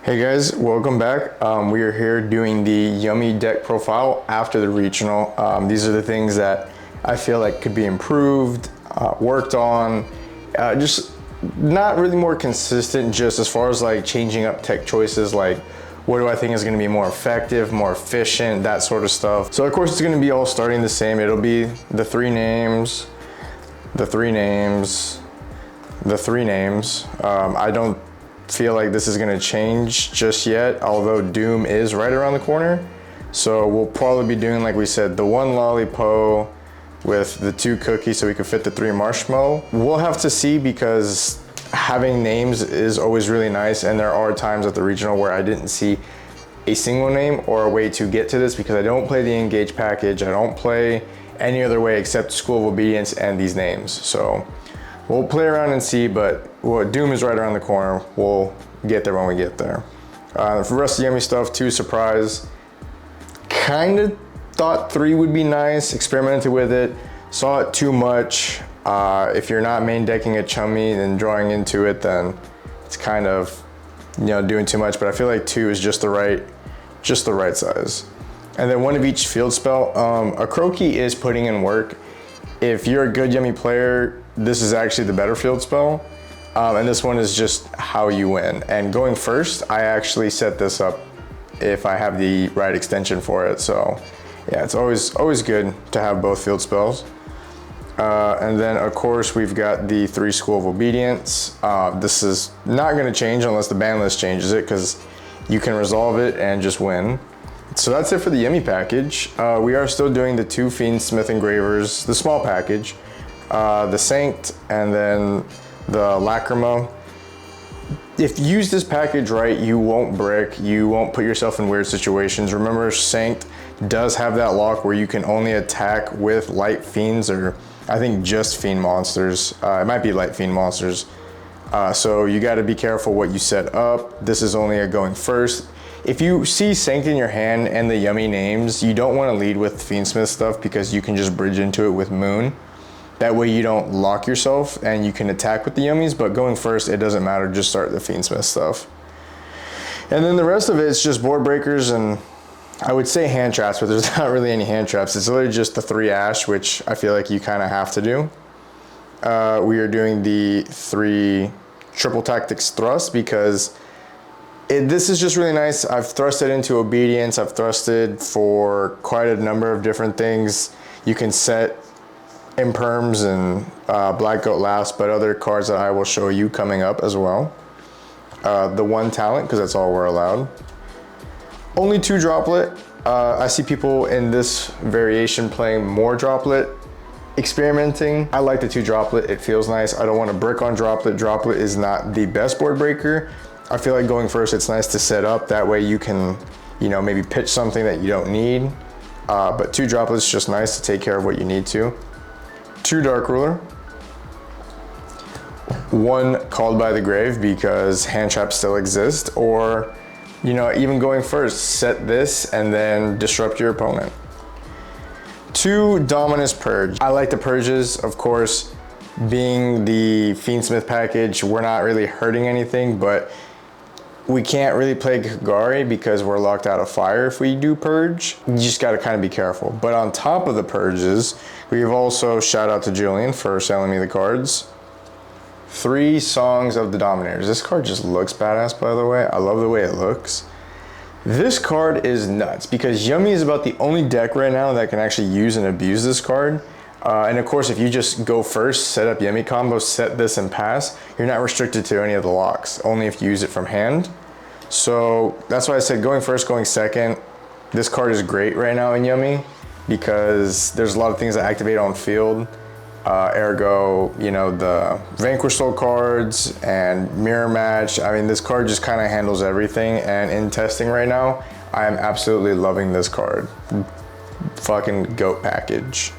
Hey guys, welcome back. We are here doing the Yummy deck profile after the regional. These are the things that I feel like could be improved, worked on, just not really more consistent, just as far as like changing up tech choices, like what do I think is gonna be more effective, more efficient, that sort of stuff. So of course it's gonna be all starting the same. It'll be the three names. I don't feel like this is gonna change just yet, although Doom is right around the corner. So we'll probably be doing, like we said, the one Lollipo with the two cookies so we could fit the three marshmallow. We'll have to see, because having names is always really nice, and there are times at the regional where I didn't see a single name or a way to get to this because I don't play the Engage package. I don't play any other way except School of Obedience and these names. So we'll play around and see, but Doom is right around the corner. We'll get there when we get there. For the rest of the Yummy stuff, 2 surprise. Kind of thought 3 would be nice, experimented with it, saw it too much. If you're not main decking a Chummy and drawing into it, then it's kind of, doing too much, but I feel like 2 is just the right size. And then 1 of each field spell. A Croaky is putting in work. If you're a good Yummy player, this is actually the better field spell. And this one is just how you win. And going first, I actually set this up if I have the right extension for it. So yeah, it's always good to have both field spells. And then of course we've got the 3 School of Obedience. This is not gonna change unless the ban list changes it, because you can resolve it and just win. So that's it for the Yummy package. We are still doing the 2 Fiendsmith Engravers, the small package, the Sanct, and then the Lacrima. If you use this package right, you won't brick, you won't put yourself in weird situations. Remember, Sanct does have that lock where you can only attack with light fiends, or I think just fiend monsters. It might be light fiend monsters. So you gotta be careful what you set up. This is only a going first. If you see Sanct in your hand and the Yummy names, you don't wanna lead with Fiendsmith stuff, because you can just bridge into it with Moon. That way you don't lock yourself and you can attack with the Yummies, but going first, it doesn't matter, just start the Fiendsmith stuff. And then the rest of it is just board breakers and I would say hand traps, but there's not really any hand traps. It's literally just the 3 Ash, which I feel like you kind of have to do. We are doing the 3 Triple Tactics Thrust because this is just really nice. I've thrusted into Obedience. I've thrusted for quite a number of different things. You can set Imperms and Black Goat Laughs, but other cards that I will show you coming up as well. The 1 Talent, because that's all we're allowed. Only 2 Droplet. I see people in this variation playing more Droplet, experimenting. I like the 2 Droplet, it feels nice. I don't want to brick on Droplet. Droplet is not the best board breaker. I feel like going first, it's nice to set up. That way you can, maybe pitch something that you don't need. But 2 Droplets, just nice to take care of what you need to. 2 Dark Ruler. 1 Called by the Grave, because hand traps still exist. Or, even going first, set this and then disrupt your opponent. 2 Dominus Purge. I like the purges, of course. Being the Fiendsmith package, we're not really hurting anything, but we can't really play Kagari because we're locked out of fire if we do purge. You just gotta kind of be careful. But on top of the purges, we've also, shout out to Julian for selling me the cards, 3 Songs of the Dominators. This card just looks badass, by the way. I love the way it looks. This card is nuts because Yummy is about the only deck right now that can actually use and abuse this card. And of course, if you just go first, set up Yummy combo, set this and pass, you're not restricted to any of the locks, only if you use it from hand. So that's why I said going first, going second. This card is great right now in Yummy because there's a lot of things that activate on field. Ergo, the Vanquish Soul cards and Mirror Match. I mean, this card just kind of handles everything. And in testing right now, I am absolutely loving this card. Fucking GOAT package.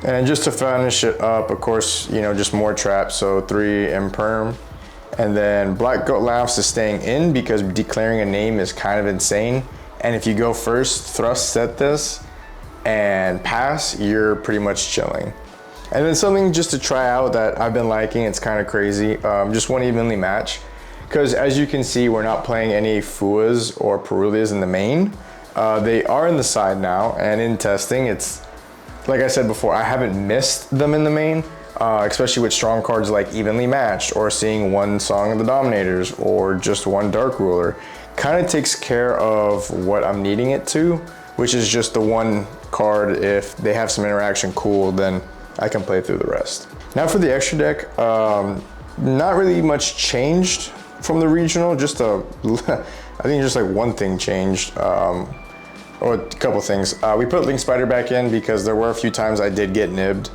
And just to finish it up, of course, just more traps. So 3 Imperm. And then Black Goat Laughs is staying in because declaring a name is kind of insane. And if you go first, thrust set this and pass, you're pretty much chilling. And then something just to try out that I've been liking, it's kind of crazy, just 1 Evenly Match. because as you can see, we're not playing any Fuas or Perulias in the main. They are in the side now, and in testing, it's, like I said before, I haven't missed them in the main, especially with strong cards like Evenly Matched, or seeing one Song of the Dominators, or just one Dark Ruler. Kind of takes care of what I'm needing it to, which is just the one card. If they have some interaction, cool, then I can play through the rest. Now for the extra deck, not really much changed from the regional, just I think just like one thing changed, or a couple things. We put Link Spider back in because there were a few times I did get nibbed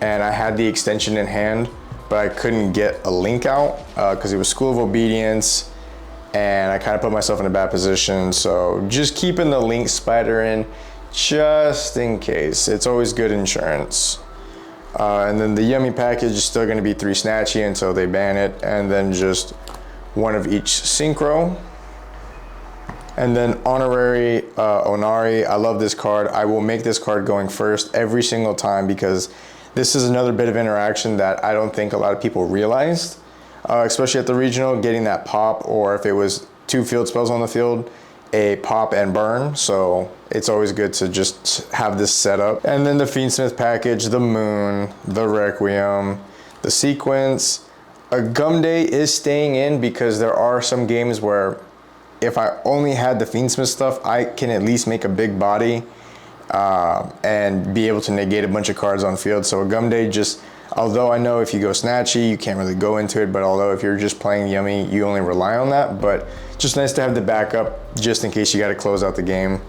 and I had the extension in hand, but I couldn't get a Link out because it was School of Obedience, and I kind of put myself in a bad position. So just keeping the Link Spider in just in case. It's always good insurance. And then the Yummy package is still going to be 3 Snatchy until they ban it, and then just one of each Synchro. And then Honorary Onari, I love this card. I will make this card going first every single time because this is another bit of interaction that I don't think a lot of people realized, especially at the regional, getting that pop, or if it was 2 field spells on the field, a pop and burn. So it's always good to just have this set up. And then the Fiendsmith package, the Moon, the Requiem, the Sequence. A Gum Day is staying in because there are some games where if I only had the Fiendsmith stuff, I can at least make a big body and be able to negate a bunch of cards on field. So a Gum Day, just, although I know if you go Snatchy, you can't really go into it, but although if you're just playing Yummy, you only rely on that. But just nice to have the backup just in case you got to close out the game.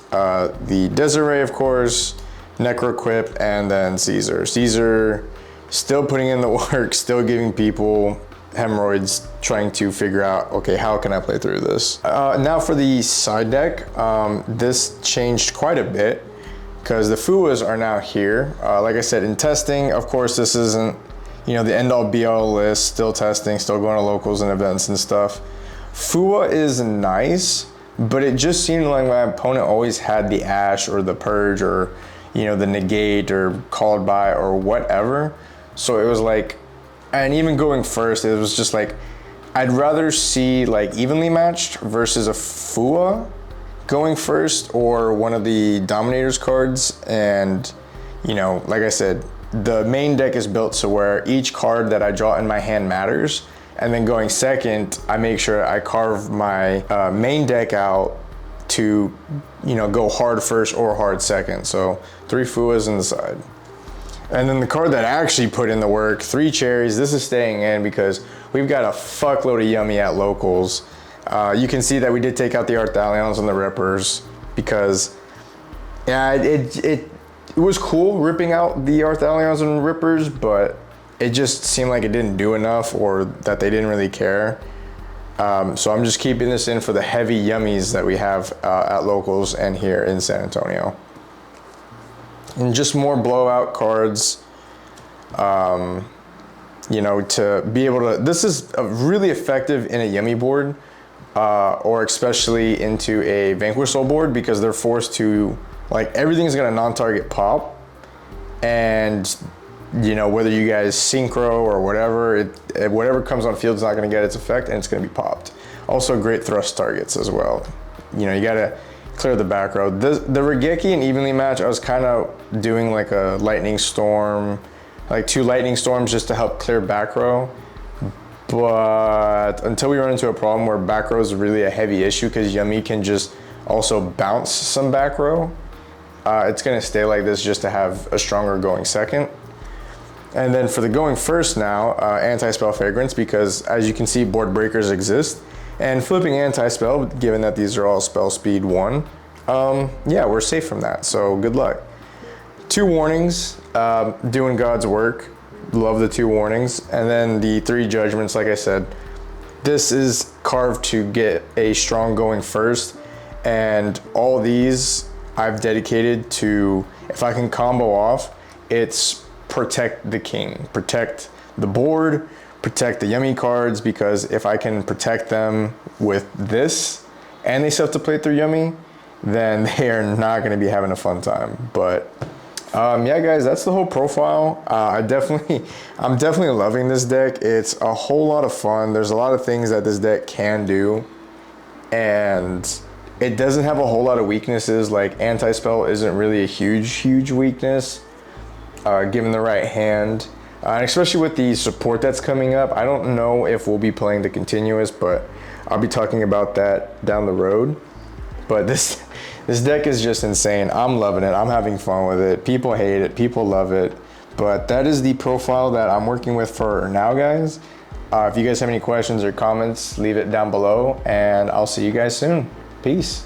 The Desiree, of course, Necroquip, and then Caesar. Caesar still putting in the work, still giving people hemorrhoids, trying to figure out, okay, how can I play through this? Now for the side deck, this changed quite a bit because the Fuas are now here. Like I said, in testing, of course, this isn't, you know, the end-all be-all list, still testing, still going to locals and events and stuff. Fua is nice, but it just seemed like my opponent always had the Ash or the Purge or, you know, the Negate or Called By or whatever. So it was like, and even going first, it was just like, I'd rather see like Evenly Matched versus a Fua going first, or one of the Dominators cards. And, you know, like I said, the main deck is built so where each card that I draw in my hand matters. And then going second, I make sure I carve my main deck out to, you know, go hard first or hard second. So 3 Fuas in the side. And then the card that actually put in the work, 3 Cherries. This is staying in because we've got a fuckload of Yummy at locals. You can see that we did take out the Arthalions and the Rippers because, yeah, it was cool ripping out the Arthalions and Rippers, but it just seemed like it didn't do enough, or that they didn't really care. So I'm just keeping this in for the heavy Yummies that we have at locals and here in San Antonio. And just more blowout cards, you know, to be able to, this is really effective in a Yummy board, or especially into a Vanquish Soul board, because they're forced to, like, everything's gonna non-target pop, and, you know, whether you guys synchro or whatever, whatever comes on field is not gonna get its effect, and it's gonna be popped. Also great thrust targets as well. You know, you gotta clear the back row. The Regeki and Evenly Match, I was kind of doing like a Lightning Storm, like 2 Lightning Storms just to help clear back row. But until we run into a problem where back row is really a heavy issue because Yummy can just also bounce some back row, it's gonna stay like this just to have a stronger going second. And then for the going first now, Anti-Spell Fragrance, because as you can see, board breakers exist. And flipping Anti-Spell, given that these are all spell speed 1, yeah, we're safe from that, so good luck. 2 warnings, doing God's work. Love the 2 warnings. And then the 3 judgments, like I said, this is carved to get a strong going first. And all these I've dedicated to, if I can combo off, it's protect the king, protect the board, protect the Yummy cards, because if I can protect them with this and they still have to play through Yummy, then they are not going to be having a fun time. But Yeah, guys, that's the whole profile. I'm definitely loving this deck. It's a whole lot of fun. There's a lot of things that this deck can do, and it doesn't have a whole lot of weaknesses. Like anti-spell isn't really a huge weakness, given the right hand. And especially with the support that's coming up. I don't know if we'll be playing the continuous, but I'll be talking about that down the road. But this deck is just insane. I'm loving it. I'm having fun with it. People hate it. People love it. But that is the profile that I'm working with for now, guys. If you guys have any questions or comments, leave it down below, and I'll see you guys soon. Peace.